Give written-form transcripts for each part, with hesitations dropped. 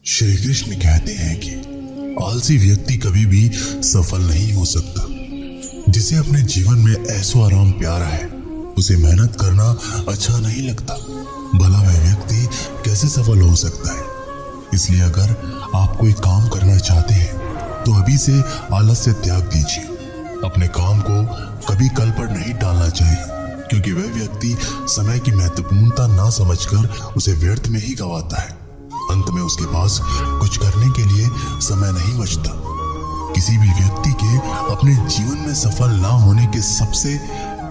श्री कृष्ण कहते हैं कि आलसी व्यक्ति कभी भी सफल नहीं हो सकता। जिसे अपने जीवन में ऐसो आराम प्यारा है, उसे मेहनत करना अच्छा नहीं लगता। भला वह व्यक्ति कैसे सफल हो सकता है? इसलिए अगर आप कोई काम करना चाहते हैं तो अभी से आलस्य त्याग दीजिए। अपने काम को कभी कल पर नहीं टालना चाहिए, क्योंकि वह व्यक्ति समय की महत्वपूर्णता ना समझकर उसे व्यर्थ में ही गंवाता है। अंत में उसके पास कुछ करने के लिए समय नहीं बचता। किसी भी व्यक्ति के अपने जीवन में सफल ना होने के सबसे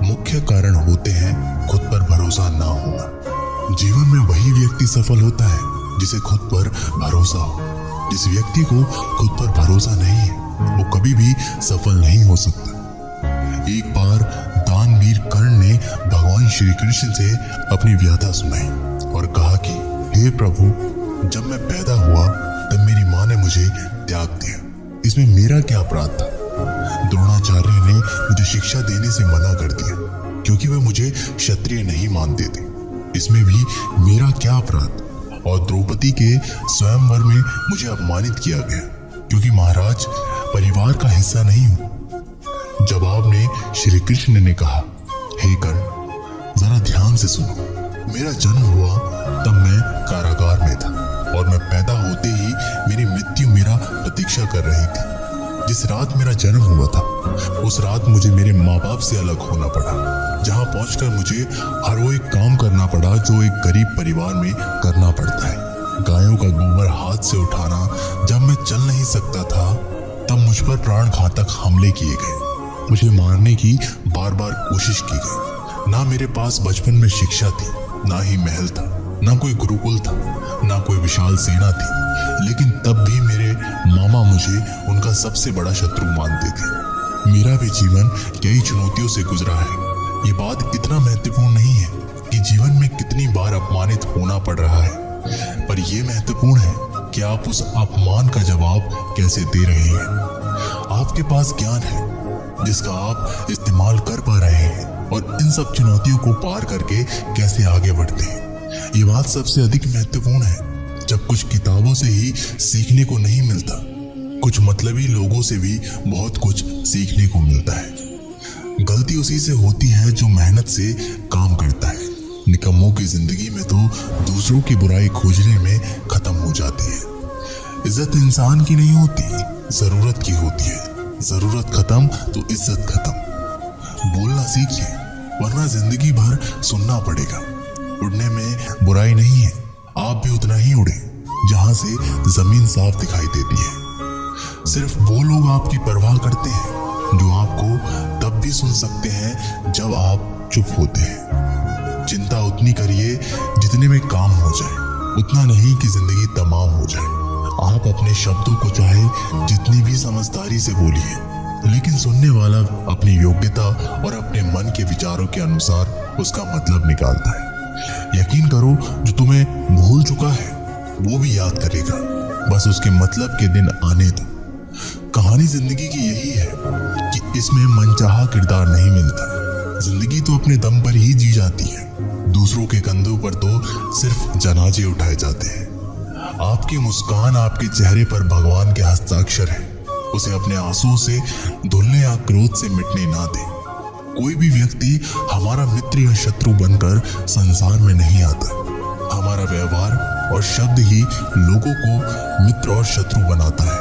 मुख्य कारण होते हैं खुद पर भरोसा ना होना। जीवन में वही व्यक्ति सफल होता है जिसे खुद पर भरोसा हो। जिस व्यक्ति को खुद पर भरोसा नहीं है, वो कभी भी सफल नहीं हो सकता। एक बार दानवीर कर्ण ने भगवान श्री कृष्ण से अपनी व्यथा सुनाई और कहा कि हे प्रभु, जब मैं पैदा हुआ तब मेरी माँ ने मुझे त्याग दिया। इसमें मेरा क्या अपराध था? द्रोणाचार्य ने मुझे शिक्षा देने से मना कर दिया, क्योंकि वह मुझे क्षत्रिय नहीं मानते थे। इसमें भी मेरा क्या अपराध? और द्रौपदी के स्वयंवर में मुझे अपमानित किया गया, क्योंकि महाराज परिवार का हिस्सा नहीं हूं। जवाब में श्री कृष्ण ने कहा, हे कर्ण, जरा ध्यान से सुनो। मेरा जन्म हुआ तब मैं कारागार में था और मैं पैदा होते ही मेरी मृत्यु मेरा प्रतीक्षा कर रही थी। जिस रात मेरा जन्म हुआ था, उस रात मुझे मेरे माँ बाप से अलग होना पड़ा, जहाँ पहुंचकर मुझे हर वो एक काम करना पड़ा जो एक गरीब परिवार में करना पड़ता है। गायों का गोबर हाथ से उठाना। जब मैं चल नहीं सकता था तब मुझ पर प्राण घातक हमले किए गए। मुझे मारने की बार बार कोशिश की गई। ना मेरे पास बचपन में शिक्षा थी, ना ही महल था, ना कोई गुरुकुल था, ना कोई विशाल सेना थी, लेकिन तब भी मेरे मामा मुझे उनका सबसे बड़ा शत्रु मानते थे। मेरा भी जीवन कई चुनौतियों से गुजरा है। ये बात इतना महत्वपूर्ण नहीं है कि जीवन में कितनी बार अपमानित होना पड़ रहा है, पर यह महत्वपूर्ण है कि आप उस अपमान का जवाब कैसे दे रहे हैं। आपके पास ज्ञान है जिसका आप इस्तेमाल कर पा रहे हैं, और इन सब चुनौतियों को पार करके कैसे आगे बढ़ते हैं। ये बात सबसे अधिक महत्वपूर्ण है। जब कुछ किताबों से ही सीखने को नहीं मिलता, कुछ मतलबी लोगों से भी बहुत कुछ सीखने को मिलता है। गलती उसी से होती है जो मेहनत से काम करता है। निकम्मों की जिंदगी में तो दूसरों की बुराई खोजने में खत्म हो जाती है। इज्जत इंसान की नहीं होती, जरूरत की होती है। जरूरत खत्म तो इज्जत खत्म। बोलना सीखिए, वरना जिंदगी भर सुनना पड़ेगा। उड़ने में बुराई नहीं है, आप भी उतना ही उड़े जहां से जमीन साफ दिखाई देती है। सिर्फ वो लोग आपकी परवाह करते हैं जो आपको तब भी सुन सकते हैं जब आप चुप होते हैं। चिंता उतनी करिए जितने में काम हो जाए, उतना नहीं कि जिंदगी तमाम हो जाए। आप अपने शब्दों को चाहे जितनी भी समझदारी से बोलिए, लेकिन सुनने वाला अपनी योग्यता और अपने मन के विचारों के अनुसार उसका मतलब निकालता है। यकीन करो, जो तुम्हें भूल चुका है वो भी याद करेगा, बस उसके मतलब के दिन आने दो। कहानी जिंदगी की यही है कि इसमें मनचाहा किरदार नहीं मिलता। जिंदगी तो अपने दम पर ही जी जाती है। दूसरों के कंधों पर तो सिर्फ जनाजे उठाए जाते हैं। आपकी मुस्कान आपके चेहरे पर भगवान के हस्ताक्षर है। उसे अपने आंसुओं से धुलने या क्रोध से मिटने ना दे। कोई भी व्यक्ति हमारा मित्र या शत्रु बनकर संसार में नहीं आता। हमारा व्यवहार और शब्द ही लोगों को मित्र और शत्रु बनाता है।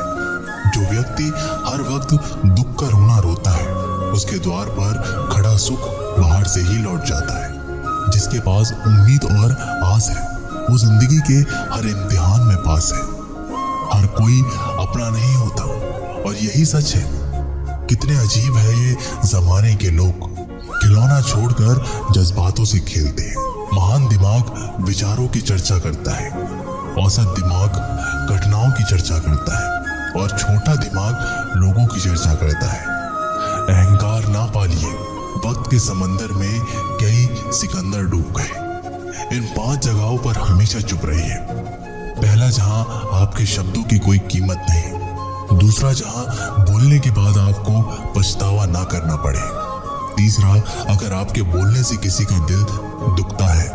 जो व्यक्ति हर वक्त दुख का रोना रोता है, उसके द्वार पर खड़ा सुख बाहर से ही लौट जाता है। जिसके पास उम्मीद और आस है, वो जिंदगी के हर इम्तिहान में पास है। हर कोई अपना नहीं होता, और यही सच है। कितने अजीब है ये जमाने के लोग। खिलौना छोड़कर जज्बातों से खेलते हैं। महान दिमाग विचारों की चर्चा करता है, औसत दिमाग घटनाओं की चर्चा करता है, और छोटा दिमाग लोगों की चर्चा करता है। अहंकार ना पालिए, वक्त के समंदर में कई सिकंदर डूब गए। इन 5 जगहों पर हमेशा चुप रहिए। पहला, जहां आपके शब्दों की कोई कीमत नहीं। दूसरा, जहां बोलने के बाद आपको पछतावा ना करना पड़े। तीसरा, अगर आपके बोलने से किसी का दिल दुखता है।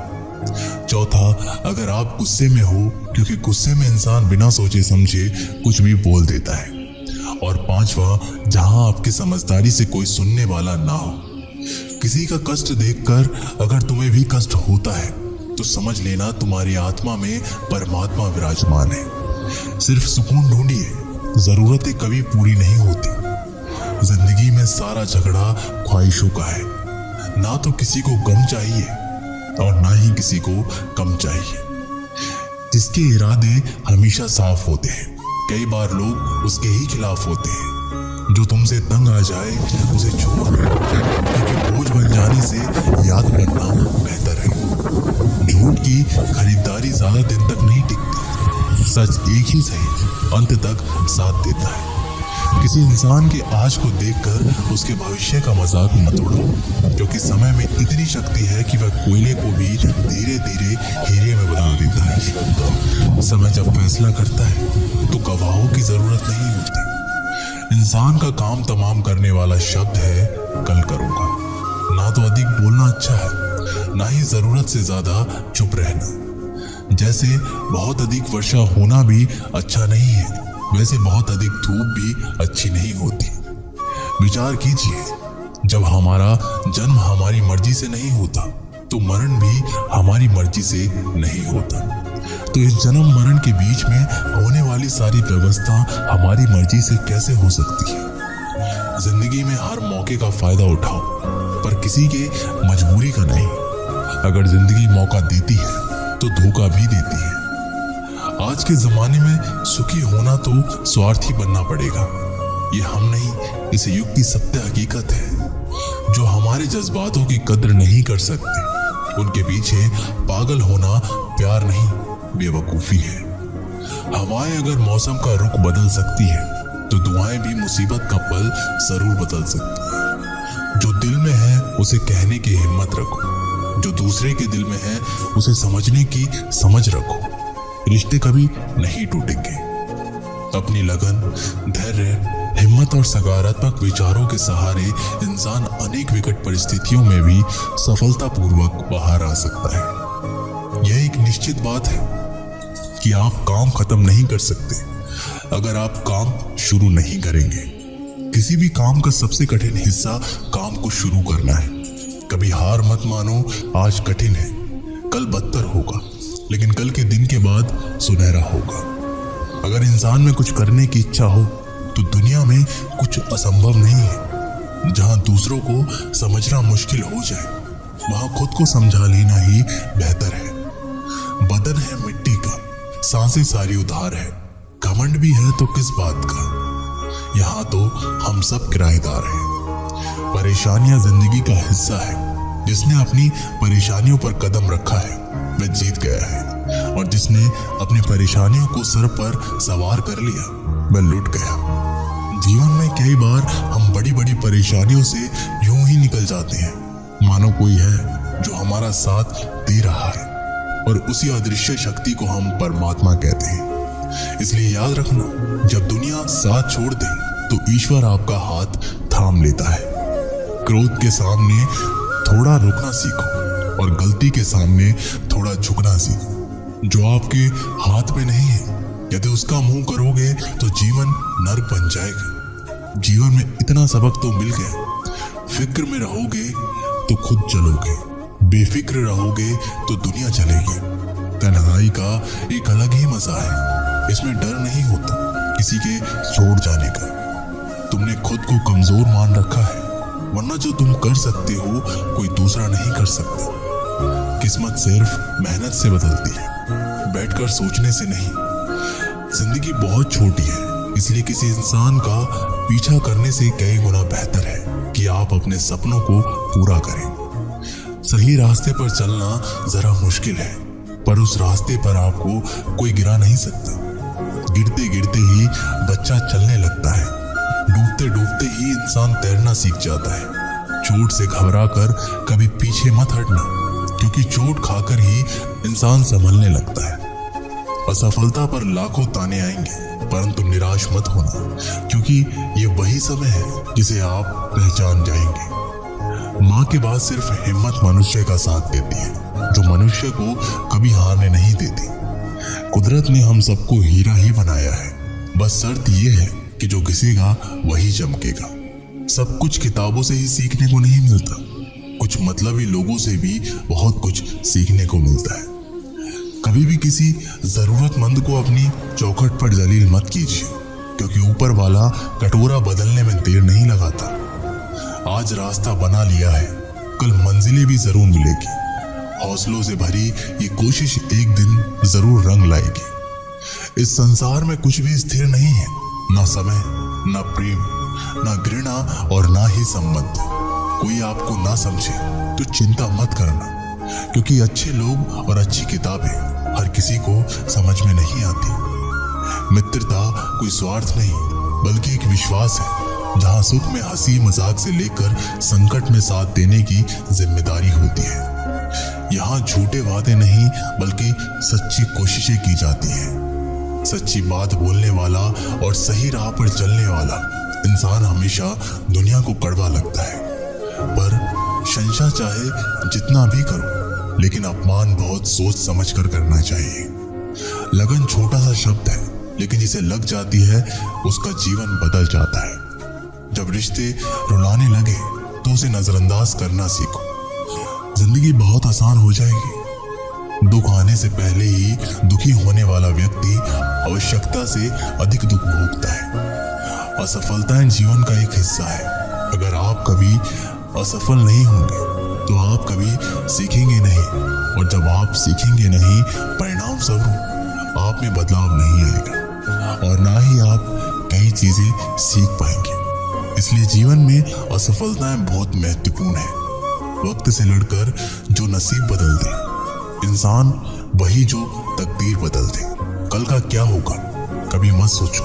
चौथा, अगर आप गुस्से में हो, क्योंकि गुस्से में इंसान बिना सोचे समझे कुछ भी बोल देता है। और पांचवा, जहां आपकी समझदारी से कोई सुनने वाला ना हो। किसी का कष्ट देखकर अगर तुम्हें भी कष्ट होता है तो समझ लेना तुम्हारी आत्मा में परमात्मा विराजमान है। सिर्फ सुकून ढूंढिए, जरूरतें कभी पूरी नहीं होती। जिंदगी में सारा झगड़ा ख्वाहिशों का है। ना तो किसी को गम चाहिए और ना ही किसी को कम चाहिए। जिसके इरादे हमेशा साफ होते हैं, कई बार लोग उसके ही खिलाफ होते हैं। जो तुमसे तंग आ जाए उसे छोड़ दो, क्योंकि बोझ बन जाने से याद करना बेहतर है। झूठ की खरीदारी ज्यादा दिन तक नहीं टिकती। सच एक ही सही अंत तक साथ देता है। किसी इंसान के आज को देखकर उसके भविष्य का मजाक मत उड़ाओ, क्योंकि समय में इतनी शक्ति है कि वह कोयले को भी धीरे धीरे हीरे में बदल देता है। समय जब फैसला करता है तो गवाहों की जरूरत नहीं होती। इंसान का काम तमाम करने वाला शब्द है कल करूंगा। ना तो अधिक बोलना अच्छा है, ना ही जरूरत से ज्यादा चुप रहना। जैसे बहुत अधिक वर्षा होना भी अच्छा नहीं है, वैसे बहुत अधिक धूप भी अच्छी नहीं होती। विचार कीजिए, जब हमारा जन्म हमारी मर्जी से नहीं होता तो मरण भी हमारी मर्जी से नहीं होता। तो इस जन्म मरण के बीच में होने वाली सारी व्यवस्था हमारी मर्जी से कैसे हो सकती है? जिंदगी में हर मौके का फायदा उठाओ, पर किसी के मजबूरी का नहीं। अगर जिंदगी मौका देती है तो धोखा भी देती है। आज के जमाने में सुखी होना तो स्वार्थी बनना पड़ेगा। ये हम नहीं, इस युग की सत्य हकीकत है। जो हमारे जज्बातों की कद्र नहीं कर सकते, उनके पीछे पागल होना प्यार नहीं, बेवकूफी है। हवाएं अगर मौसम का रुख बदल सकती है तो दुआएं भी मुसीबत का पल जरूर बदल सकती है। जो दिल में है उसे कहने की हिम्मत रखो, जो दूसरे के दिल में है उसे समझने की समझ रखो। रिश्ते कभी नहीं टूटेंगे। अपनी लगन, धैर्य, हिम्मत और सकारात्मक विचारों के सहारे इंसान अनेक विकट परिस्थितियों में भी सफलतापूर्वक बाहर आ सकता है। यह एक निश्चित बात है कि आप काम खत्म नहीं कर सकते अगर आप काम शुरू नहीं करेंगे। किसी भी काम का सबसे कठिन हिस्सा काम को शुरू करना है। कभी हार मत मानो। आज कठिन है, कल बदतर होगा, लेकिन कल के दिन के बाद सुनहरा होगा। अगर इंसान में कुछ करने की इच्छा हो तो दुनिया में कुछ असंभव नहीं है। जहां दूसरों को समझना मुश्किल हो जाए वहां खुद को समझा लेना ही बेहतर है। बदन है मिट्टी का, सांसें सारी उधार है। घमंड भी है तो किस बात का, यहाँ तो हम सब किराएदार हैं। परेशानियां जिंदगी का हिस्सा है। जिसने अपनी परेशानियों पर कदम रखा है वह जीत गया है, और जिसने अपनी परेशानियों को सर पर सवार कर लिया वह लुट गया। जीवन में कई बार हम बड़ी बड़ी परेशानियों से यूं ही निकल जाते हैं मानो कोई है जो हमारा साथ दे रहा है, और उसी अदृश्य शक्ति को हम परमात्मा कहते हैं। इसलिए याद रखना, जब दुनिया साथ छोड़ दे तो ईश्वर आपका हाथ थाम लेता है। क्रोध के सामने थोड़ा रुकना सीखो और गलती के सामने थोड़ा झुकना सीखो। जो आपके हाथ में नहीं है, यदि उसका मुंह करोगे तो जीवन नर्क बन जाएगा। जीवन में इतना सबक तो मिल गया। फिक्र में रहोगे तो खुद चलोगे, बेफिक्र रहोगे तो दुनिया चलेगी। तन्हाई का एक अलग ही मजा है। इसमें डर नहीं होता किसी के छोड़ जाने का। तुमने खुद को कमजोर मान रखा है, वरना जो तुम कर सकते हो कोई दूसरा नहीं कर सकता। किस्मत सिर्फ मेहनत से बदलती है, बैठकर सोचने से नहीं। जिंदगी बहुत छोटी है, इसलिए किसी इंसान का पीछा करने से कई गुना बेहतर है कि आप अपने सपनों को पूरा करें। सही रास्ते पर चलना जरा मुश्किल है, पर उस रास्ते पर आपको कोई गिरा नहीं सकता। गिरते गिरते ही बच्चा चलने लगता है, डूबते डूबते ही इंसान तैरना सीख जाता है। चोट से घबराकर कभी पीछे मत हटना, क्योंकि चोट खाकर ही इंसान संभलने लगता है। असफलता पर लाखों ताने आएंगे, परंतु निराश मत होना, क्योंकि ये वही समय है जिसे आप पहचान जाएंगे। माँ के बाद सिर्फ हिम्मत मनुष्य का साथ देती है। जो मनुष्य को कभी हारने नहीं देती। कुदरत ने हम सबको हीरा ही बनाया है, बस शर्त यह है कि जो घिसेगा वही चमकेगा। सब कुछ किताबों से ही सीखने को नहीं मिलता, कुछ मतलबी लोगों से भी बहुत कुछ सीखने को मिलता है। कभी भी किसी जरूरतमंद को अपनी चौखट पर जलील मत कीजिए, क्योंकि ऊपर वाला कटोरा बदलने में देर नहीं लगाता। आज रास्ता बना लिया है, कल मंजिलें भी जरूर मिलेगी। हौसलों से भरी ये कोशिश एक दिन जरूर रंग लाएगी। इस संसार में कुछ भी स्थिर नहीं है, ना समय, ना प्रेम, ना घृणा और ना ही संबंध। कोई आपको ना समझे तो चिंता मत करना, क्योंकि अच्छे लोग और अच्छी किताबें हर किसी को समझ में नहीं आती। मित्रता कोई स्वार्थ नहीं, बल्कि एक विश्वास है, जहां सुख में हंसी मजाक से लेकर संकट में साथ देने की जिम्मेदारी होती है। यहाँ झूठे वादे नहीं, बल्कि सच्ची कोशिशें की जाती हैं। सच्ची बात बोलने वाला और सही राह पर चलने वाला इंसान हमेशा दुनिया को कड़वा लगता है। पर शंशा चाहे जितना भी करो, लेकिन अपमान बहुत सोच समझ कर करना चाहिए। लगन छोटा सा शब्द है, लेकिन जिसे लग जाती है उसका जीवन बदल जाता है। जब रिश्ते रुलाने लगे तो उसे नजरअंदाज करना सीखो। जिंदगी बहुत आसान हो जाएगी। दुख आने से पहले ही दुखी होने वाला व्यक्ति आवश्यकता से अधिक दुख भोगता है। असफलताएं जीवन का एक हिस्सा है। अगर आप कभी असफल नहीं होंगे तो आप कभी सीखेंगे नहीं, और जब आप सीखेंगे नहीं, परिणाम स्वरूप आप में बदलाव नहीं आएगा और ना ही आप कई चीजें सीख पाएंगे। इसलिए जीवन में असफलताएं बहुत महत्वपूर्ण है। वक्त से लड़कर जो नसीब बदल दे इंसान, वही जो तकदीर बदल दे। कल का क्या होगा कभी मत सोचो,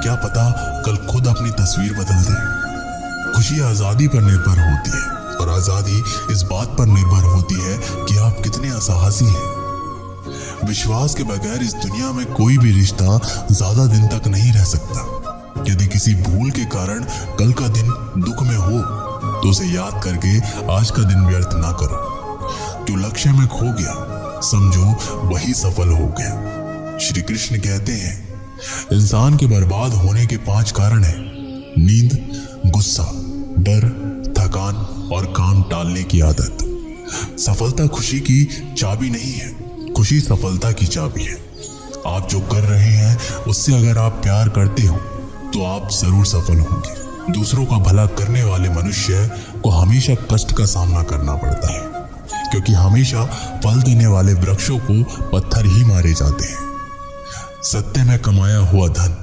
क्या पता कल खुद अपनी तस्वीर बदल दे। खुशी आजादी पर निर्भर होती है, और आजादी इस बात पर निर्भर होती है कि आप कितने साहसी हैं। विश्वास के बगैर इस दुनिया में कोई भी रिश्ता ज्यादा दिन तक नहीं रह सकता। यदि किसी भूल के कारण कल का दिन दुख में हो तो उसे याद करके आज का दिन व्यर्थ ना करो। जो लक्ष्य में खो गया समझो वही सफल हो गया। श्री कृष्ण कहते हैं, इंसान के बर्बाद होने के 5 कारण हैं: नींद, गुस्सा, डर, थकान और काम टालने की आदत। सफलता खुशी की चाबी नहीं है, खुशी सफलता की चाबी है। आप जो कर रहे हैं उससे अगर आप प्यार करते हो तो आप जरूर सफल होंगे। दूसरों का भला करने वाले मनुष्य को हमेशा कष्ट का सामना करना पड़ता है, क्योंकि हमेशा फल देने वाले वृक्षों को पत्थर ही मारे जाते हैं। सत्य में कमाया हुआ धन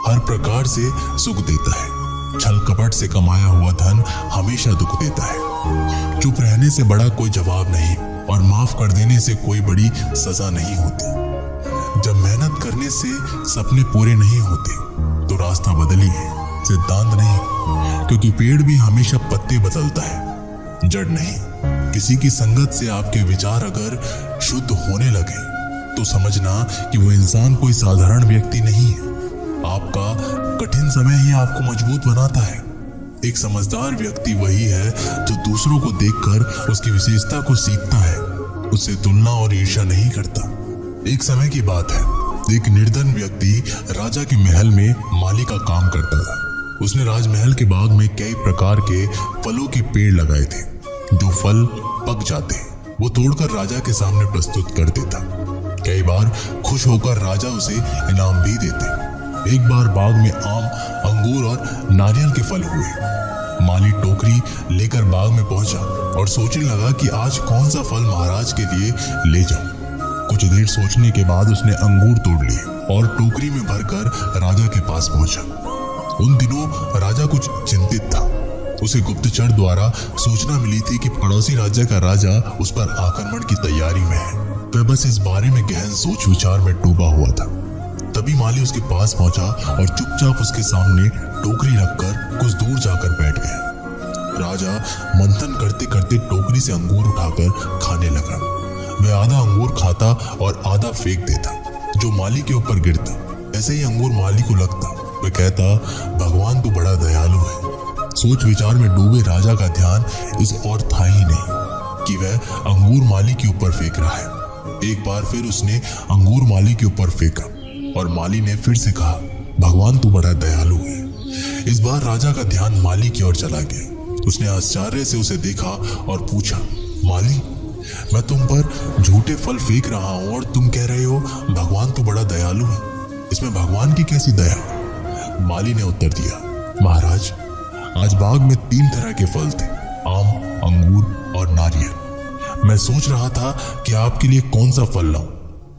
हर प्रकार से सुख देता है, छल कपट से कमाया हुआ धन हमेशा दुख देता है। चुप रहने से बड़ा कोई जवाब नहीं, और माफ कर देने से कोई बड़ी सजा नहीं होती। जब मेहनत करने से सपने पूरे नहीं होते तो रास्ता बदलिए, सिद्धांत नहीं, क्योंकि पेड़ भी हमेशा पत्ते बदलता है, जड़ नहीं। किसी की संगत से आपके विचार अगर शुद्ध होने लगे तो समझना कि वो इंसान कोई साधारण व्यक्ति नहीं है। आपका कठिन समय ही आपको मजबूत बनाता है। एक समझदार व्यक्ति वही है जो दूसरों को देखकर उसकी विशेषता को सीखता है, उससे तुलना और ईर्ष्या नहीं करता। एक समय की बात है, एक निर्धन व्यक्ति राजा के महल में माली का काम करता था। उसने राजमहल के बाग में कई प्रकार के फलों के पेड़ लगाए थे। जो फल पक जाते वो तोड़कर राजा के सामने प्रस्तुत कर देता। कई बार खुश होकर राजा उसे इनाम भी देते। एक बार बाग में आम, अंगूर और नारियल के फल हुए। माली टोकरी लेकर बाग में पहुंचा और सोचने लगा कि आज कौन सा फल महाराज के लिए ले जाऊं। कुछ देर सोचने के बाद उसने अंगूर तोड़ लिए और टोकरी में भरकर राजा के पास पहुंचा। उन दिनों राजा कुछ चिंतित था। उसे गुप्तचर द्वारा सूचना मिली थी कि पड़ोसी राज्य का राजा उस पर आक्रमण की तैयारी में है। वह बस इस बारे में गहन सोच विचार में डूबा हुआ था। तभी माली उसके पास पहुंचा और चुपचाप उसके सामने टोकरी रखकर कुछ दूर जाकर बैठ गया। राजा मंथन करते करते टोकरी से अंगूर उठाकर खाने लगा। वह आधा अंगूर खाता और आधा फेंक देता, जो माली के ऊपर गिरता। ऐसे ही अंगूर माली को लगता। वह कहता, भगवान तो बड़ा दयालु है। सोच विचार में डूबे राजा का ध्यान इस और था ही नहीं कि वह अंगूर माली के ऊपर फेंक रहा है। एक बार फिर उसने अंगूर माली के ऊपर फेंका और माली ने फिर से कहा, भगवान तू बड़ा दयालु है। इस बार राजा का ध्यान माली की ओर चला गया। उसने आश्चर्य से उसे देखा और पूछा, माली, मैं तुम पर झूठे फल फेंक रहा हूं और तुम कह रहे हो भगवान तो बड़ा दयालु है, इसमें भगवान की कैसी दया? माली ने उत्तर दिया, महाराज, आज बाग में 3 तरह के फल थे, आम, अंगूर और नारियल। मैं सोच रहा था कि आपके लिए कौन सा फल लाऊं।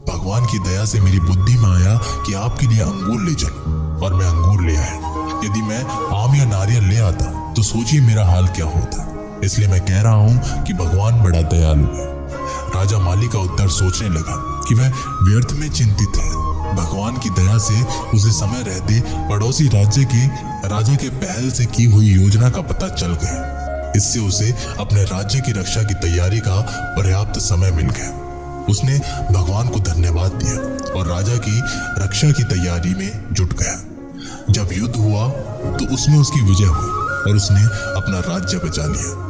भगवान की दया से मेरी बुद्धि में आया कि आपके लिए अंगूर ले चलूं और मैं अंगूर ले आया। यदि मैं आम या नारियल ले आता तो सोचिए मेरा हाल क्या होता। इसलिए मैं कह रहा हूं कि भगवान बड़ा दयालु है। राजा माली का उत्तर सोचने लगा कि वह व्यर्थ में चिंतित है। भगवान की दया से उसे समय रहते पड़ोसी राज्य के राजा के पहल से की हुई योजना का पता चल गया। इससे उसे अपने राज्य की रक्षा की तैयारी का पर्याप्त समय मिल गया। उसने भगवान को धन्यवाद दिया और राजा की रक्षा की तैयारी में जुट गया। जब युद्ध हुआ तो उसमें उसकी विजय हुई और उसने अपना राज्य बचा लिया।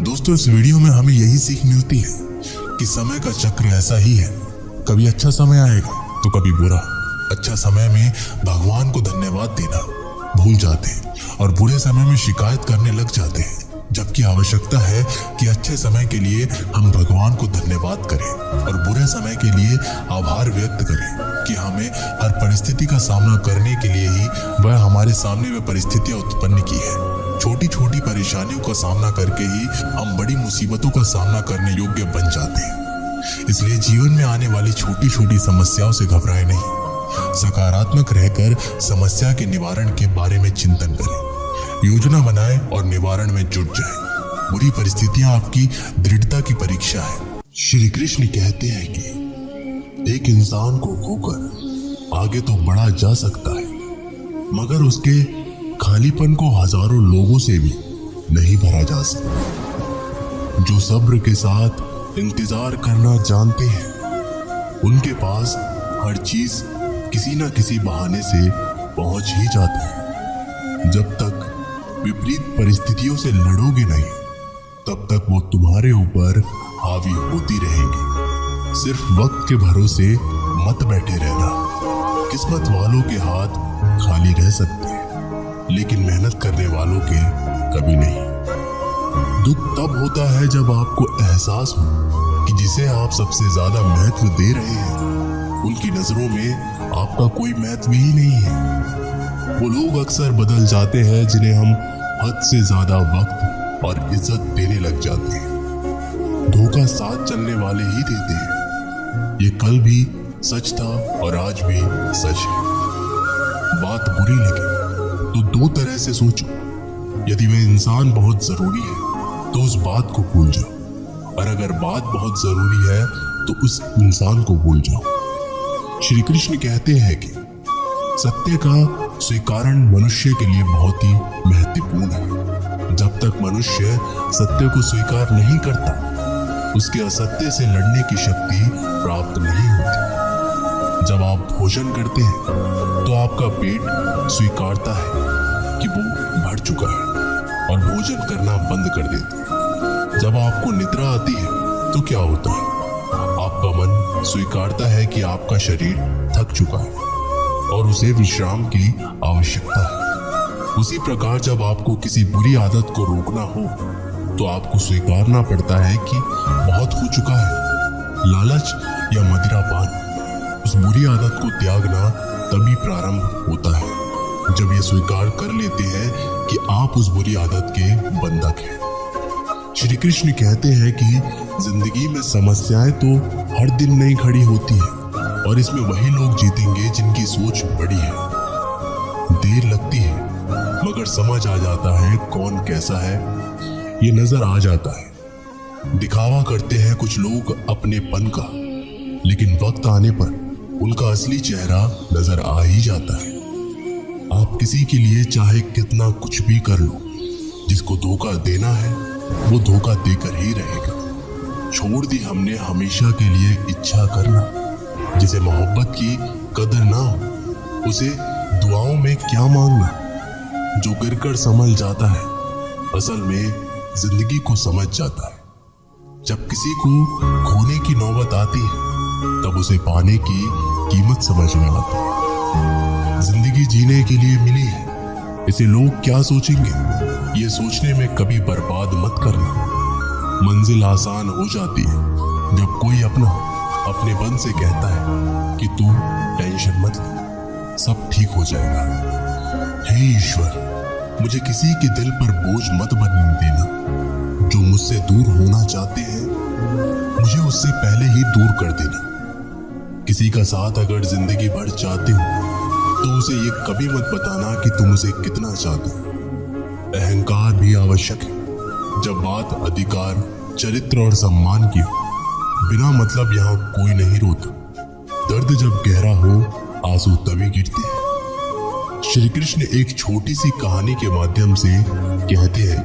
दोस्तों, इस वीडियो में हमें यही सीख मिलती है कि समय का चक्र ऐसा ही है, कभी अच्छा समय आएगा तो कभी बुरा। अच्छा समय में भगवान को धन्यवाद देना भूल जाते हैं और बुरे समय में शिकायत करने लग जाते हैं, जबकि आवश्यकता है कि अच्छे समय के लिए हम भगवान को धन्यवाद करें और बुरे समय के लिए आभार व्यक्त करें कि हमें हर परिस्थिति का सामना करने के लिए ही वह हमारे सामने वे परिस्थितियां उत्पन्न की है। छोटी छोटी परेशानियों का सामना करके ही हम बड़ी मुसीबतों का सामना करने योग्य बन जाते हैं। इसलिए जीवन में आने वाली छोटी छोटी समस्याओं से घबराएं नहीं, सकारात्मक रहकर समस्या के निवारण के बारे में चिंतन करें, योजना बनाएं और निवारण में जुट जाएं। बुरी परिस्थितियां आपकी दृढ़ता की परीक्षा है। श्री कृष्ण कहते हैं कि एक इंसान को खोकर आगे तो बढ़ा जा सकता है, मगर उसके खालीपन को हजारों लोगों से भी नहीं भरा जा सकता। जो सब्र के साथ इंतजार करना जानते हैं, उनके पास हर चीज किसी न किसी बहाने से पहुंच ही जाती है। जब तक विपरीत परिस्थितियों से लड़ोगे नहीं, तब तक वो तुम्हारे ऊपर हावी होती रहेंगी। सिर्फ वक्त के भरोसे मत बैठे रहना। किस्मत वालों के हाथ खाली रह सकते हैं, लेकिन मेहनत करने वालों के कभी नहीं। दुख तब होता है जब आपको एहसास हो कि जिसे आप सबसे ज्यादा महत्व दे रहे हैं, उनकी नजरों में आपका कोई महत्व ही नहीं है। वो लोग अक्सर बदल जाते हैं जिन्हें हम हद से ज्यादा वक्त और इज्जत देने लग जाते हैं। धोखा साथ चलने वाले ही देते हैं। ये कल भी सच था और आज भी सच है। बात बुरी लगे तो 2 तरह से सोचो। यदि वह इंसान बहुत जरूरी है तो उस बात को भूल जाओ, और अगर बात बहुत जरूरी है तो उस इंसान को भूल जाओ। श्री कृष्ण कहते हैं कि सत्य का स्वीकारण मनुष्य के लिए बहुत ही महत्वपूर्ण है। जब तक मनुष्य सत्य को स्वीकार नहीं करता, उसके असत्य से लड़ने की शक्ति प्राप्त नहीं होती। जब आप भोजन करते हैं तो आपका पेट स्वीकारता है कि वो भर चुका है और भोजन करना बंद कर देता है। जब आपको निद्रा आती है तो क्या होता है? आपका मन स्वीकारता है कि आपका शरीर थक चुका है और उसे विश्राम की आवश्यकता है। उसी प्रकार जब आपको किसी बुरी आदत को रोकना हो तो आपको स्वीकारना पड़ता है कि बहुत हो चुका है। लालच या मदिरापान, उस बुरी आदत को त्यागना तभी प्रारंभ होता है जब ये स्वीकार कर लेते हैं कि आप उस बुरी आदत के बंधक हैं। श्री कृष्ण कहते हैं कि जिंदगी में समस्याएं तो हर दिन नहीं खड़ी होती है, और इसमें वही लोग जीतेंगे जिनकी सोच बड़ी है। देर लगती है मगर समझ आ जाता है कौन कैसा है, ये नजर आ जाता है। दिखावा करते हैं कुछ लोग अपनेपन का, लेकिन वक्त आने पर उनका असली चेहरा नजर आ ही जाता है। आप किसी के लिए चाहे कितना कुछ भी कर लो, जिसको धोखा देना है वो धोखा देकर ही रहेगा। छोड़ दी हमने हमेशा के लिए इच्छा करना। जिसे मोहब्बत की कदर ना हो, उसे दुआओं में क्या मांगना। जो गिरकर संभल जाता है, असल में जिंदगी को समझ जाता है। जब किसी को खोने की नौबत आती है तब उसे पाने की कीमत समझ में आती है। जिंदगी जीने के लिए मिली है, इसे लोग क्या सोचेंगे ये सोचने में कभी बर्बाद मत करना। मंजिल आसान हो जाती है जब कोई अपने मन से कहता है कि तू टेंशन मत ले, सब ठीक हो जाएगा। हे ईश्वर, मुझे किसी के दिल पर बोझ मत बनने देना। जो मुझसे दूर होना चाहते हैं मुझे उससे पहले ही दूर कर देना। किसी का साथ अगर जिंदगी भर चाहते हो तो उसे ये कभी मत बताना कि तुम उसे कितना चाहते हो। अहंकार भी आवश्यक है जब बात अधिकार, चरित्र और सम्मान की हो। बिना मतलब यहाँ कोई नहीं रोता। दर्द जब गहरा हो आंसू तभी गिरते हैं। श्री कृष्ण एक छोटी सी कहानी के माध्यम से कहते हैं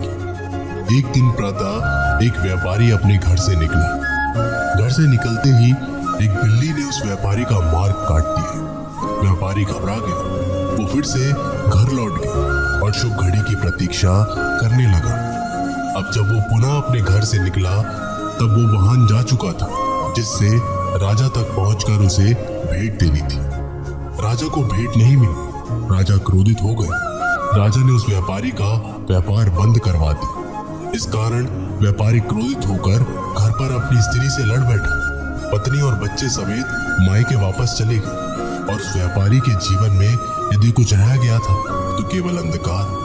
कि एक दिन प्रातः एक व्यापारी अपने घर से निकला। घर से निकलते ही एक बिल्ली ने उस व्यापारी का मार्ग काट दिया। व्यापारी घबरा गया। वो फिर से घर लौट गया और शुभ घड़ी की प्रतीक्षा करने लगा। अब जब वो पुनः अपने घर से निकला तब वो वाहन जा चुका था जिससे राजा तक पहुंचकर उसे भेंट देनी थी। राजा को भेंट नहीं मिली। राजा क्रोधित हो गए। राजा ने उस व्यापारी का व्यापार बंद करवा दिया। इस कारण व्यापारी क्रोधित होकर घर पर अपनी स्त्री से लड़ बैठा। पत्नी और बच्चे समेत मायके वापस चले गए और उस व्यापारी के जीवन में यदि कुछ रह गया था तो केवल अंधकार।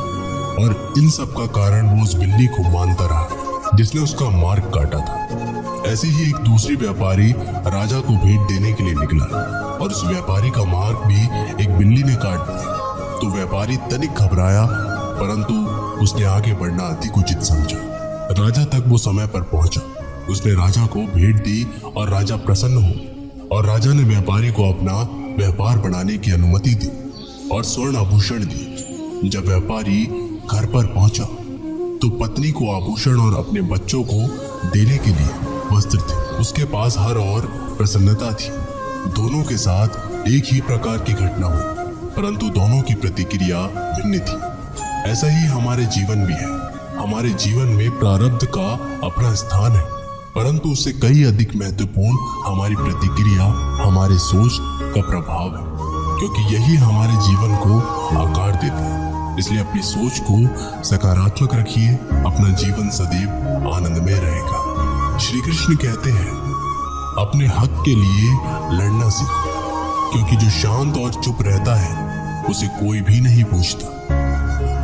और इन सब का कारण वो उस बिल्ली को मानता रहा जिसने उसका मार्ग काटा था। ऐसे ही एक दूसरी व्यापारी राजा को भेंट देने के लिए निकला और उस व्यापारी का मार्ग भी एक बिल्ली ने काट दिया। तो व्यापारी तनिक घबराया, परंतु उसने आगे बढ़ना अधिक उचित समझा। राजा तक वो समय पर पहुंचा। उसने राजा को भेंट दी और राजा प्रसन्न हो और राजा ने व्यापारी को अपना व्यापार बढ़ाने की अनुमति दी और स्वर्ण आभूषण दी। जब व्यापारी घर पर पहुंचा तो पत्नी को आभूषण और अपने बच्चों को देने के लिए वस्त्र थे। उसके पास हर और प्रसन्नता थी। दोनों के साथ एक ही प्रकार की घटना हुई, परंतु दोनों की प्रतिक्रिया भिन्न थी। ऐसा ही हमारे जीवन भी है। हमारे जीवन में प्रारब्ध का अपना स्थान है, परंतु उससे कई अधिक महत्वपूर्ण हमारी प्रतिक्रिया, हमारे सोच का प्रभाव है, क्योंकि यही हमारे जीवन को आकार देता है। इसलिए अपनी सोच को सकारात्मक रखिए, अपना जीवन सदैव आनंदमय रहेगा। श्री कृष्ण कहते हैं, अपने हक के लिए लड़ना सीखो, क्योंकि जो शांत और चुप रहता है उसे कोई भी नहीं पूछता।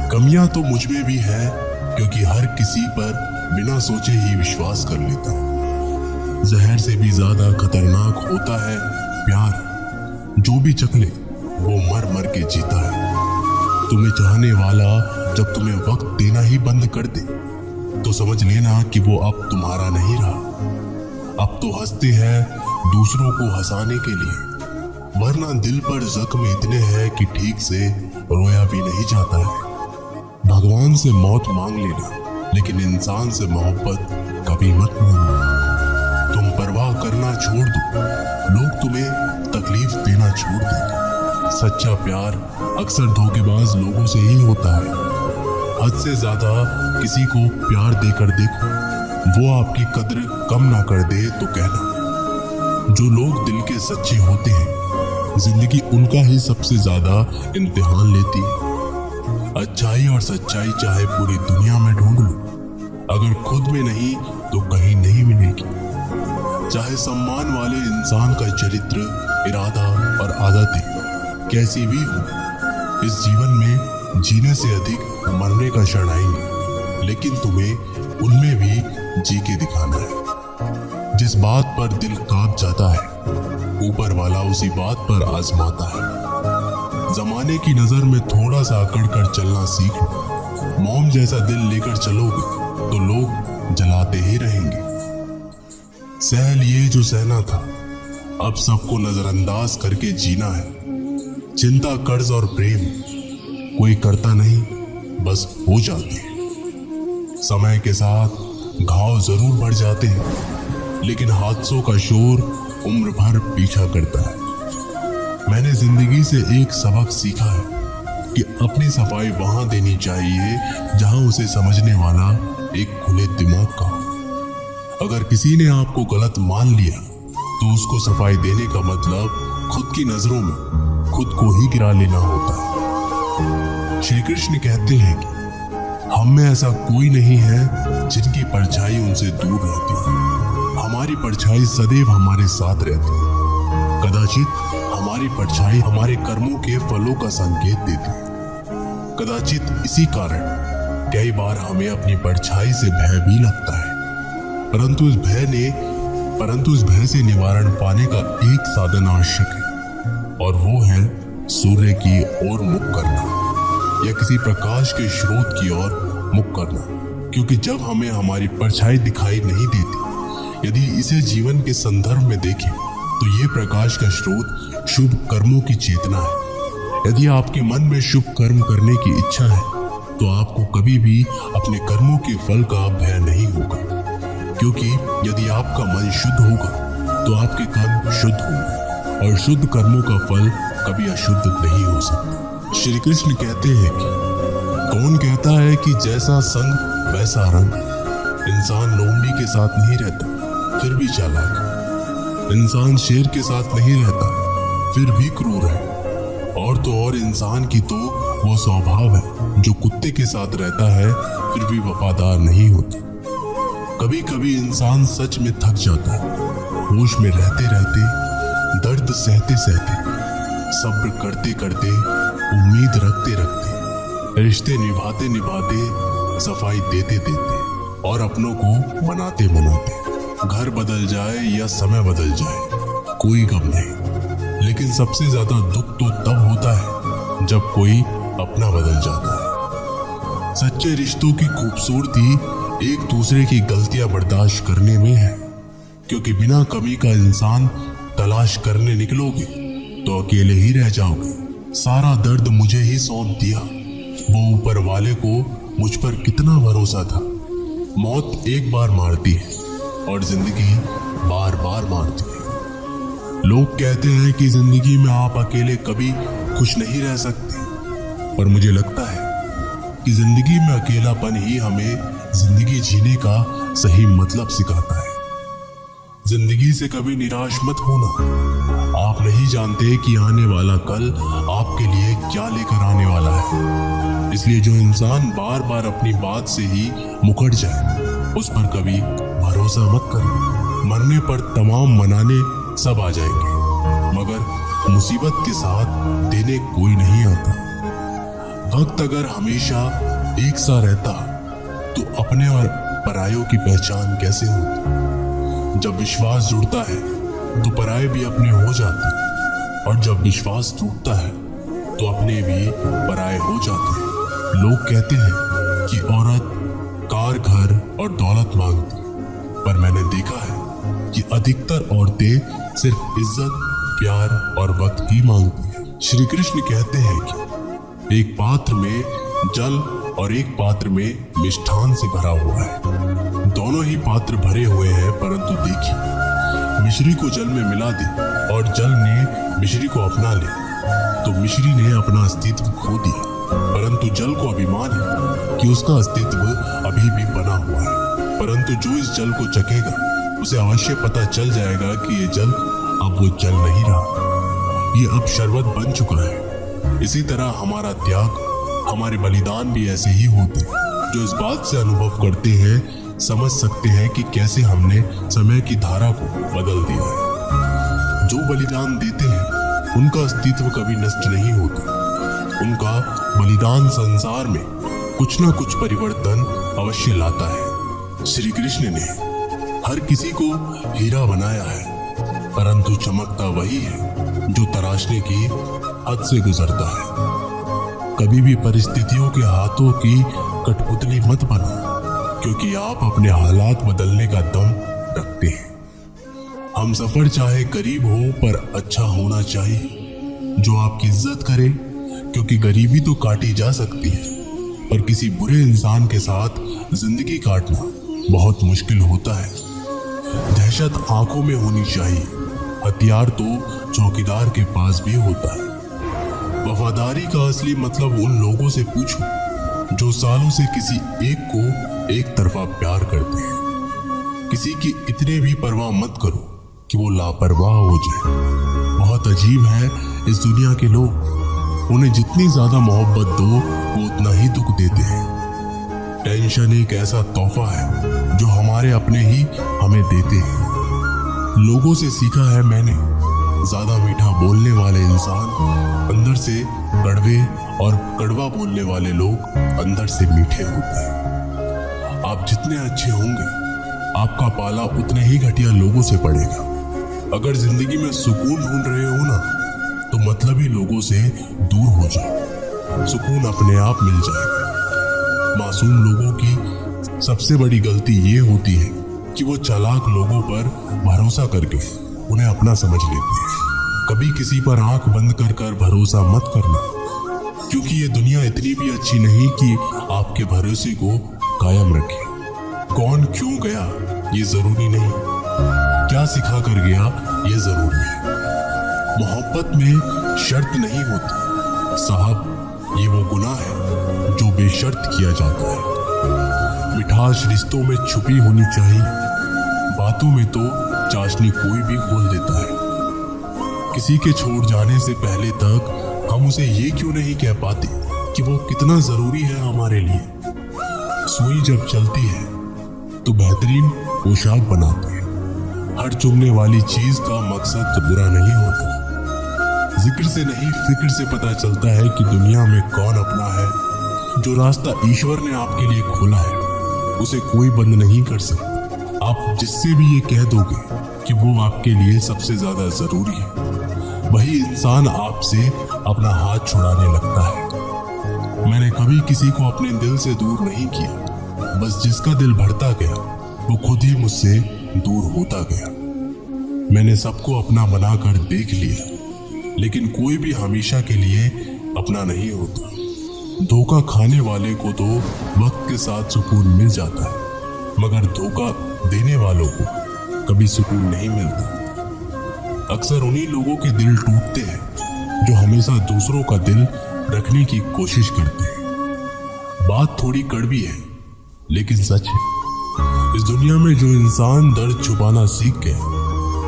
कमियां तो मुझ में भी है, क्योंकि हर किसी पर बिना सोचे ही विश्वास कर लेता हूं। जहर से भी ज्यादा खतरनाक होता है प्यार। जो भी चखले वो मर मर के जीता है। तुम्हें चाहने वाला जब तुम्हें वक्त देना ही बंद कर दे तो समझ लेना कि वो अब तुम्हारा नहीं रहा। अब तो हंसते हैं दूसरों को हंसाने के लिए, वरना दिल पर जख्म इतने हैं कि ठीक से रोया भी नहीं जाता है। भगवान से मौत मांग लेना, लेकिन इंसान से मोहब्बत कभी मत मांगना। तुम परवाह करना छोड़ दो, लोग तुम्हें तकलीफ देना छोड़ देंगे। सच्चा प्यार अक्सर धोखेबाज लोगों से ही होता है। हद से ज्यादा किसी को प्यार देकर देखो, वो आपकी कद्र कम ना कर दे तो कहना। जो लोग दिल के सच्चे होते हैं, जिंदगी उनका ही सबसे ज्यादा इम्तिहान लेती है। अच्छाई और सच्चाई चाहे पूरी दुनिया में ढूंढ लो, अगर खुद में नहीं तो कहीं नहीं मिलेगी। चाहे सम्मान वाले इंसान का चरित्र, इरादा और आदतें कैसी भी हो, इस जीवन में जीने से अधिक मरने का क्षण आएंगे, लेकिन तुम्हें उनमें भी जी के दिखाना है। जिस बात पर दिल कांप जाता है, ऊपर वाला उसी बात पर आजमाता है। जमाने की नजर में थोड़ा सा अकड़ कर चलना सीख लो। मोम जैसा दिल लेकर चलोगे तो लोग जलाते ही रहेंगे। सह लिए जो सहना था, अब सबको नजरअंदाज करके जीना है। चिंता, कर्ज और प्रेम कोई करता नहीं, बस हो जाते हैं। समय के साथ घाव जरूर बढ़ जाते हैं, लेकिन हादसों का शोर उम्र भर पीछा करता है। मैंने जिंदगी से एक सबक सीखा है कि अपनी सफाई वहां देनी चाहिए जहां उसे समझने वाला एक खुले दिमाग का हो। अगर किसी ने आपको गलत मान लिया तो उसको सफाई देने का मतलब खुद की नजरों में खुद को ही गिरा लेना होता है। श्री कृष्ण कहते हैं कि हम में ऐसा कोई नहीं है जिनकी परछाई उनसे दूर रहती है। हमारी परछाई सदैव हमारे साथ रहती है। कदाचित हमारी परछाई हमारे कर्मों के फलों का संकेत देती है। कदाचित इसी कारण कई बार हमें अपनी परछाई से भय भी लगता है, परंतु इस भय से निवारण पाने का एक साधन आवश्यक है, और वो है सूर्य की ओर मुख करना या किसी प्रकाश के स्रोत की ओर मुख करना। क्योंकि जब हमें हमारी परछाई दिखाई नहीं देती, यदि इसे जीवन के संदर्भ में देखें तो ये प्रकाश का स्रोत शुभ कर्मों की चेतना है। यदि आपके मन में शुभ कर्म करने की इच्छा है तो आपको कभी भी अपने कर्मों के फल का भय नहीं होगा, क्योंकि यदि आपका मन शुद्ध होगा तो आपके कर्म शुद्ध होंगे और शुद्ध कर्मों का फल कभी अशुद्ध नहीं हो सकता। श्री कृष्ण कहते हैं कि कौन कहता है कि जैसा संग वैसा रंग। इंसान लोमड़ी के साथ नहीं रहता फिर भी चालाक, इंसान शेर के साथ नहीं रहता फिर भी क्रूर है, और तो और इंसान की तो वो स्वभाव है जो कुत्ते के साथ रहता है फिर भी वफादार नहीं होता। कभी कभी इंसान सच में थक जाता है, होश में रहते रहते, दर्द सहते सहते, सब्र करते करते, उम्मीद रखते रखते, रिश्ते निभाते निभाते, सफाई देते देते और अपनों को मनाते मनाते। घर बदल जाए या समय बदल जाए कोई गम नहीं, लेकिन सबसे ज्यादा दुख तो तब होता है जब कोई अपना बदल जाता है। सच्चे रिश्तों की खूबसूरती एक दूसरे की गलतियां बर्दाश्त करने में है, क्योंकि बिना कमी का इंसान तलाश करने निकलोगे तो अकेले ही रह जाओगे। सारा दर्द मुझे ही सौंप दिया, वो ऊपर वाले को मुझ पर कितना भरोसा था। मौत एक बार मारती है और जिंदगी बार बार मारती है। लोग कहते हैं कि जिंदगी में आप अकेले कभी खुश नहीं रह सकते, पर मुझे लगता है कि जिंदगी में अकेलापन ही हमें जिंदगी जीने का सही मतलब सिखाता है। जिंदगी से कभी निराश मत होना। आप नहीं जानते कि आने वाला कल आपके लिए क्या लेकर आने वाला है। इसलिए जो इंसान बार बार अपनी बात से ही मुकर जाए उस पर कभी भरोसा मत करना। मरने पर तमाम मनाने सब आ जाएंगे, मगर मुसीबत के साथ देने कोई नहीं आता। वक्त अगर हमेशा एक सा रहता तो अपने और परायों की पहचान कैसे होती। जब विश्वास जुड़ता है तो पराये भी अपने हो जाते हैं, और जब विश्वास टूटता है तो अपने भी पराये हो जाते हैं। लोग कहते हैं कि औरत कार, घर और दौलत मांगती, पर मैंने देखा है कि अधिकतर औरतें सिर्फ इज्जत, प्यार और वक्त ही मांगती हैं। श्री कृष्ण कहते हैं कि एक पात्र में जल और एक पात्र में मिष्ठान से भरा हुआ है। दोनों ही पात्र भरे हुए हैं, परंतु देखिए, मिश्री को जल में मिला दे और जल ने मिश्री को अपना ले तो मिश्री ने अपना अस्तित्व खो दिया, परंतु जल को अभिमान है कि उसका अस्तित्व अभी भी बना हुआ है। परंतु जो इस जल को चखेगा उसे अवश्य पता चल जाएगा कि ये जल अब वो जल नहीं रहा, ये अब शरबत बन चुका है। इसी तरह हमारा त्याग, हमारे बलिदान भी ऐसे ही होते हैं। जो इस बात से अनुभव करते हैं समझ सकते हैं कि कैसे हमने समय की धारा को बदल दिया है। जो बलिदान देते हैं उनका अस्तित्व कभी नष्ट नहीं होता। उनका बलिदान संसार में कुछ ना कुछ परिवर्तन अवश्य लाता है। श्री कृष्ण ने हर किसी को हीरा बनाया है, परंतु चमकता वही है जो तराशने की हद से गुजरता है। कभी भी परिस्थितियों के हाथों की कठपुतली मत बनो, क्योंकि आप अपने हालात बदलने का दम रखते हैं। हम सफर चाहे करीब हो पर अच्छा होना चाहिए, जो आपकी इज्जत करे, क्योंकि गरीबी तो काटी जा सकती है, पर किसी बुरे इंसान के साथ जिंदगी काटना बहुत मुश्किल होता है। दहशत आंखों में होनी चाहिए, हथियार तो चौकीदार के पास भी होता है। वफादारी का असली मतलब उन लोगों से पूछो जो सालों से किसी एक को एक तरफा प्यार करते हैं। किसी की इतने भी परवाह मत करो कि वो लापरवाह हो जाए। बहुत अजीब है इस दुनिया के लोग, उन्हें जितनी ज्यादा मोहब्बत दो वो उतना ही दुख देते हैं। टेंशन एक ऐसा तोहफा है जो हमारे अपने ही हमें देते हैं। लोगों से सीखा है मैंने, ज्यादा मीठा बोलने वाले इंसान अंदर से कड़वे और कड़वा बोलने वाले लोग अंदर से मीठे होते हैं। आप जितने अच्छे होंगे आपका पाला उतने ही घटिया लोगों से पड़ेगा। अगर जिंदगी में सुकून ढूंढ रहे हो ना तो मतलबी लोगों से दूर हो जाओ, सुकून अपने आप मिल जाएगा। मासूम लोगों की सबसे बड़ी गलती ये होती है कि वो चालाक लोगों पर भरोसा करके उन्हें अपना समझ लेते हैं। कभी किसी पर आंख बंद कर भरोसा मत करना, क्योंकि ये दुनिया इतनी भी अच्छी नहीं कि आपके भरोसे को कायम रखे। कौन क्यों गया ये जरूरी नहीं, क्या सिखा कर गया ये जरूरी है। मोहब्बत में शर्त नहीं होती साहब, ये वो गुनाह है जो बेशर्त किया जाता है। मिठास रिश्तों में छुपी होनी चाहिए, बातों में तो चाशनी कोई भी खोल देता है। किसी के छोड़ जाने से पहले तक हम उसे ये क्यों नहीं कह पाते कि वो कितना जरूरी है हमारे लिए। सुई जब चलती है तो बेहतरीन पोशाक बनाती है। हर चुभने वाली चीज का मकसद बुरा नहीं होता। जिक्र से नहीं फिक्र से पता चलता है कि दुनिया में कौन अपना है। जो रास्ता ईश्वर ने आपके लिए खोला है उसे कोई बंद नहीं कर सकता। आप जिससे भी ये कह दोगे कि वो आपके लिए सबसे ज्यादा जरूरी है, वही इंसान आपसे अपना हाथ छुड़ाने लगता है। मैंने कभी किसी को अपने दिल से दूर नहीं किया, बस जिसका दिल भरता गया वो खुद ही मुझसे दूर होता गया। मैंने सबको अपना बनाकर देख लिया, लेकिन कोई भी हमेशा के लिए अपना नहीं होता। धोखा खाने वाले को तो वक्त के साथ सुकून मिल जाता है, मगर धोखा देने वालों को कभी सुकून नहीं मिलता। अक्सर उन्हीं लोगों के दिल टूटते हैं जो हमेशा दूसरों का दिल रखने की कोशिश करते हैं। बात थोड़ी कड़वी है लेकिन सच है। इस दुनिया में जो इंसान दर्द छुपाना सीख गया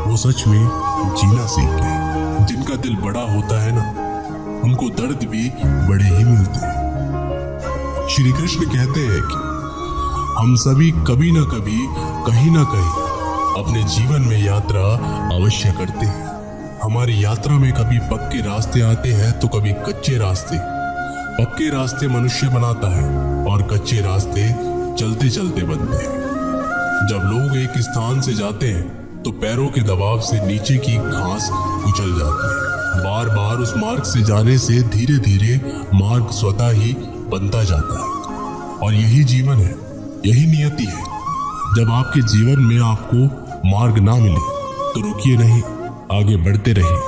वो सच में जीना सीख गया। जिनका दिल बड़ा होता है ना, उनको दर्द भी बड़े ही मिलते हैं। श्री कृष्ण कहते हैं कि हम सभी कभी ना कभी कहीं ना कहीं अपने जीवन में यात्रा अवश्य करते हैं। हमारी यात्रा में कभी पक्के रास्ते आते हैं तो कभी कच्चे रास्ते। पक्के रास्ते मनुष्य बनाता है और कच्चे रास्ते चलते चलते बनते हैं। जब लोग एक स्थान से जाते हैं तो पैरों के दबाव से नीचे की घास कुचल जाती है। बार बार उस मार्ग से जाने से धीरे धीरे मार्ग स्वतः ही बनता जाता है। और यही जीवन है, यही नियति है। जब आपके जीवन में आपको मार्ग ना मिले तो रुकिए नहीं, आगे बढ़ते रहिए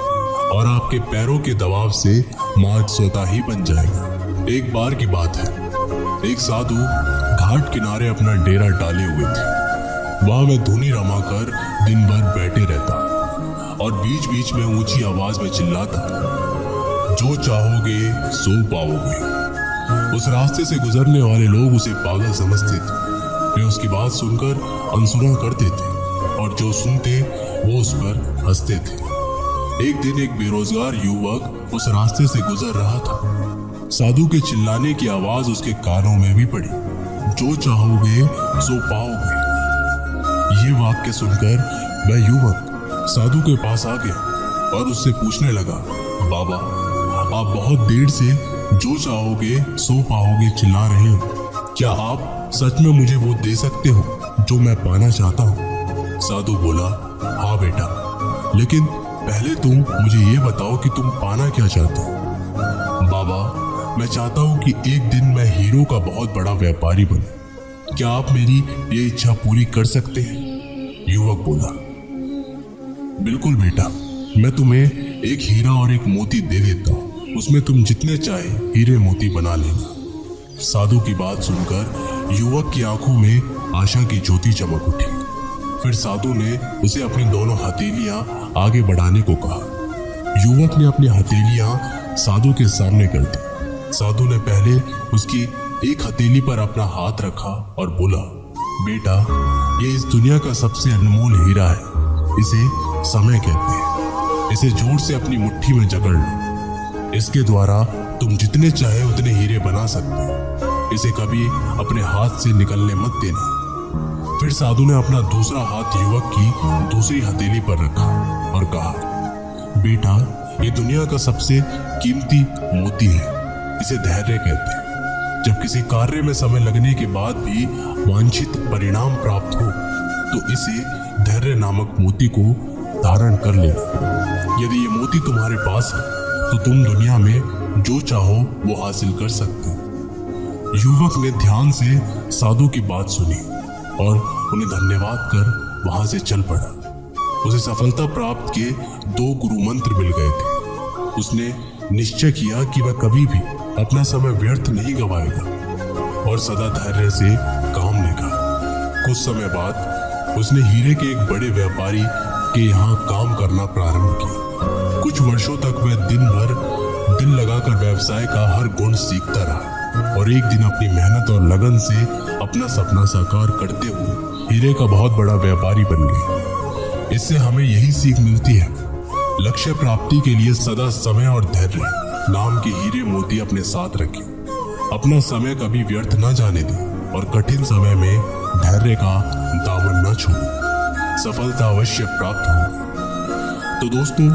और आपके पैरों के दबाव से मार्ग स्वतः ही बन जाएगा। एक बार की बात है, एक साधु घाट किनारे अपना डेरा डाले हुए थे। वहां मैं धुनी रमाकर दिन भर बैठे रहता और बीच बीच में ऊंची आवाज में चिल्लाता, जो चाहोगे सो पाओगे। उस रास्ते से गुजरने वाले लोग उसे पागल समझते थे। वे उसकी बात सुनकर अनसुना करते थे और जो सुनते वो उस पर हंसते थे। एक दिन एक बेरोजगार युवक उस रास्ते से गुजर रहा था। साधु के चिल्लाने की आवाज उसके कानों में भी पड़ी, जो चाहोगे सो पाओगे। ये वाक्य सुनकर वह युवक साधु के पास आ गया और उससे पूछने लगा, बाबा आप बहुत देर से जो चाहोगे सो पाओगे चिल्ला रहे हो, क्या आप सच में मुझे वो दे सकते हो जो मैं पाना चाहता हूँ? साधु बोला, हाँ बेटा, लेकिन पहले तुम मुझे ये बताओ कि तुम पाना क्या चाहते हो? बाबा मैं चाहता हूँ कि एक दिन मैं हीरो का बहुत बड़ा व्यापारी बनूं। क्या आप मेरी ये इच्छा पूरी कर सकते हैं? युवक बोला, बिल्कुल बेटा, मैं तुम्हें एक हीरा और एक मोती दे देता हूँ, उसमें तुम जितने चाहे हीरे मोती बना लेना। साधु की बात सुनकर युवक की आंखों में आशा की ज्योति चमक उठी। फिर साधु ने उसे अपनी दोनों हथेलियां आगे बढ़ाने को कहा। युवक ने अपनी हथेलियां साधु के सामने कर दी। साधु ने पहले उसकी एक हथेली पर अपना हाथ रखा और बोला, बेटा, ये इस दुनिया का सबसे अनमोल हीरा है। इसे समय कहते हैं। इसे जोर से अपनी मुट्ठी में जकड़ लो। इसके द्वारा तुम जितने चाहे उतने हीरे बना सकते हो। इसे कभी अपने हाथ से निकलने मत देना। फिर साधु ने अपना दूसरा हाथ युवक की दूसरी हथेली पर रखा और कहा, बेटा, ये दुनिया का सबसे कीमती मोती है। इसे धैर्य कहते हैं। जब किसी कार्य में समय लगने के बाद भी वांछित परिणाम प्राप्त हो तो इसे धैर्य नामक मोती को धारण कर लेना। यदि ये मोती तुम्हारे पास है तो तुम दुनिया में जो चाहो वो हासिल कर सकते हो। युवक ने ध्यान से साधु की बात सुनी और उन्हें धन्यवाद कर वहां से चल पड़ा। उसे सफलता प्राप्त के 2 गुरु मंत्र मिल गए थे। उसने निश्चय किया कि वह कभी भी अपना समय व्यर्थ नहीं गवाएगा और सदा धैर्य से काम लेगा। कुछ समय बाद उसने हीरे के एक बड़े व्यापारी के यहाँ काम करना प्रारंभ किया। कुछ वर्षों तक वह दिन भर दिल लगाकर व्यवसाय का हर गुण सीखता रहा और एक दिन अपनी मेहनत और लगन से अपना सपना साकार करते हुए हीरे का बहुत बड़ा व्यापारी बन गया। इससे हमें यही सीख मिलती है, लक्ष्य प्राप्ति के लिए सदा समय और धैर्य नाम के हीरे मोती अपने साथ रखें। अपना समय कभी व्यर्थ न जाने दें और कठिन समय में धैर्य का दामन न छोड़ें। सफलता अवश्य प्राप्त होगी। तो दोस्तों,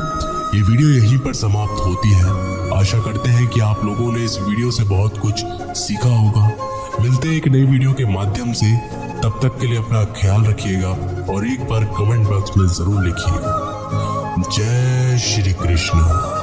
ये वीडियो यहीं पर समाप्त होती है। आशा करते हैं कि आप लोगों ने इस वीडियो से बहुत कुछ सीखा होगा। मिलते हैं एक नई वीडियो के माध्यम से। तब तक के लिए अपना ख्याल रखिएगा और एक बार कमेंट बॉक्स में जरूर लिखिएगा। जय श्री कृष्ण।